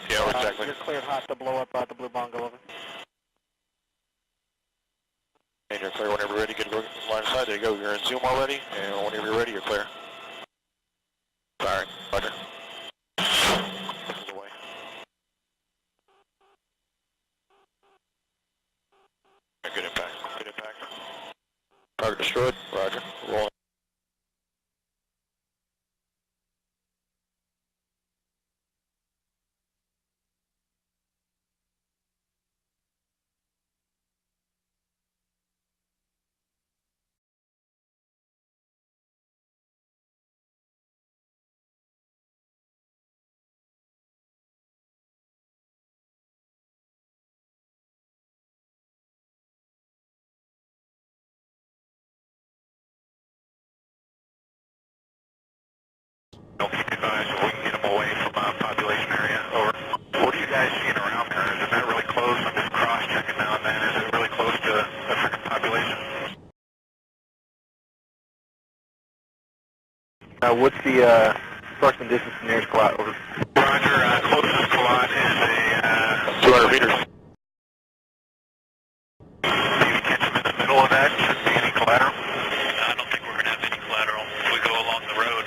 Yeah, exactly. You're cleared hot to blow up the Blue Bongo, over. And you're clear whenever you're ready. Get line of sight. There you go. You're in zoom already, and whenever you're ready, you're clear. Firing. Roger. This is away. Good impact. Good impact. Target destroyed. Roger. Rolling. Don't keep advised so we can get them away from population area. Over. What are you guys seeing around there? Is it not really close? I'm just cross-checking now and then. Is it really close to the freaking population? What's the approximate distance to nearest collide, over? Roger, closest collide is a 200 meters. maybe catch them in the middle of that. Shouldn't be any collateral. I don't think we're going to have any collateral if we go along the road.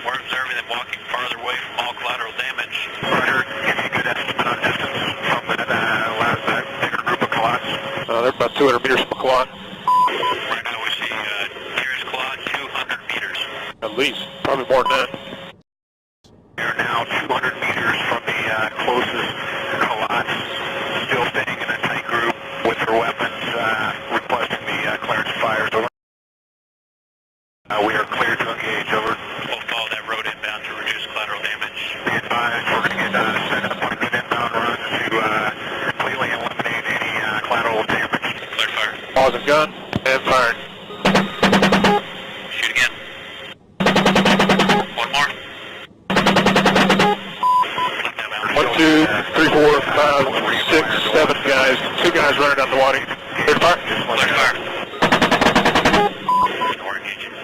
We're observing them walking farther away from all collateral damage. Roger, give me a good estimate on distance from that bigger group of collides. They're about 200 meters from Quad. Right now we see nearest quad 200 meters. At least. Probably more than that. We are now 200 meters from the closest collide. Still staying in a tight group with their weapons, requesting the clearance fires. Over. We are clear to engage. Over. We'll follow that road inbound to reduce collateral damage. Be advised, we're going to get set up on a good inbound run to completely eliminate any collateral damage. Clear fire. Pause and gun. And firing. Shoot again. One more. 1, 2, 3, 4, 5, 6, 7 guys. 2 guys running down the water. Clear fire. Clear fire. We're engaging.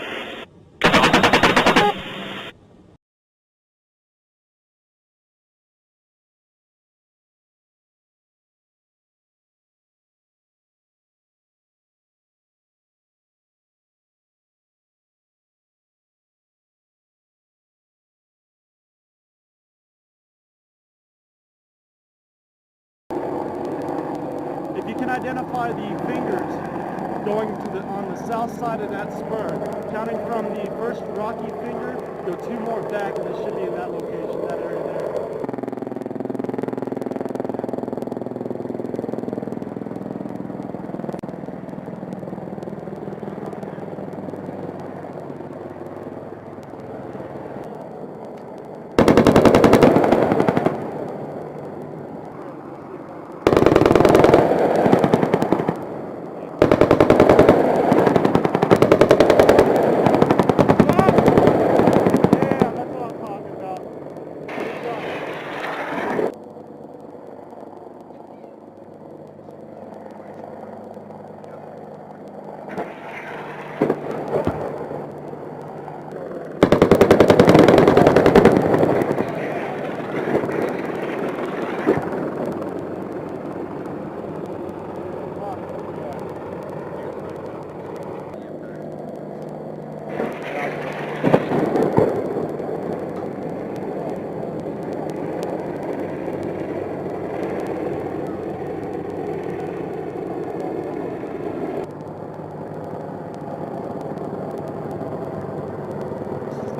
If you can identify the fingers going to on the south side of that spur, counting from the first rocky finger, go 2 more back, and it should be in that location, that area there.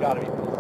Gotta be.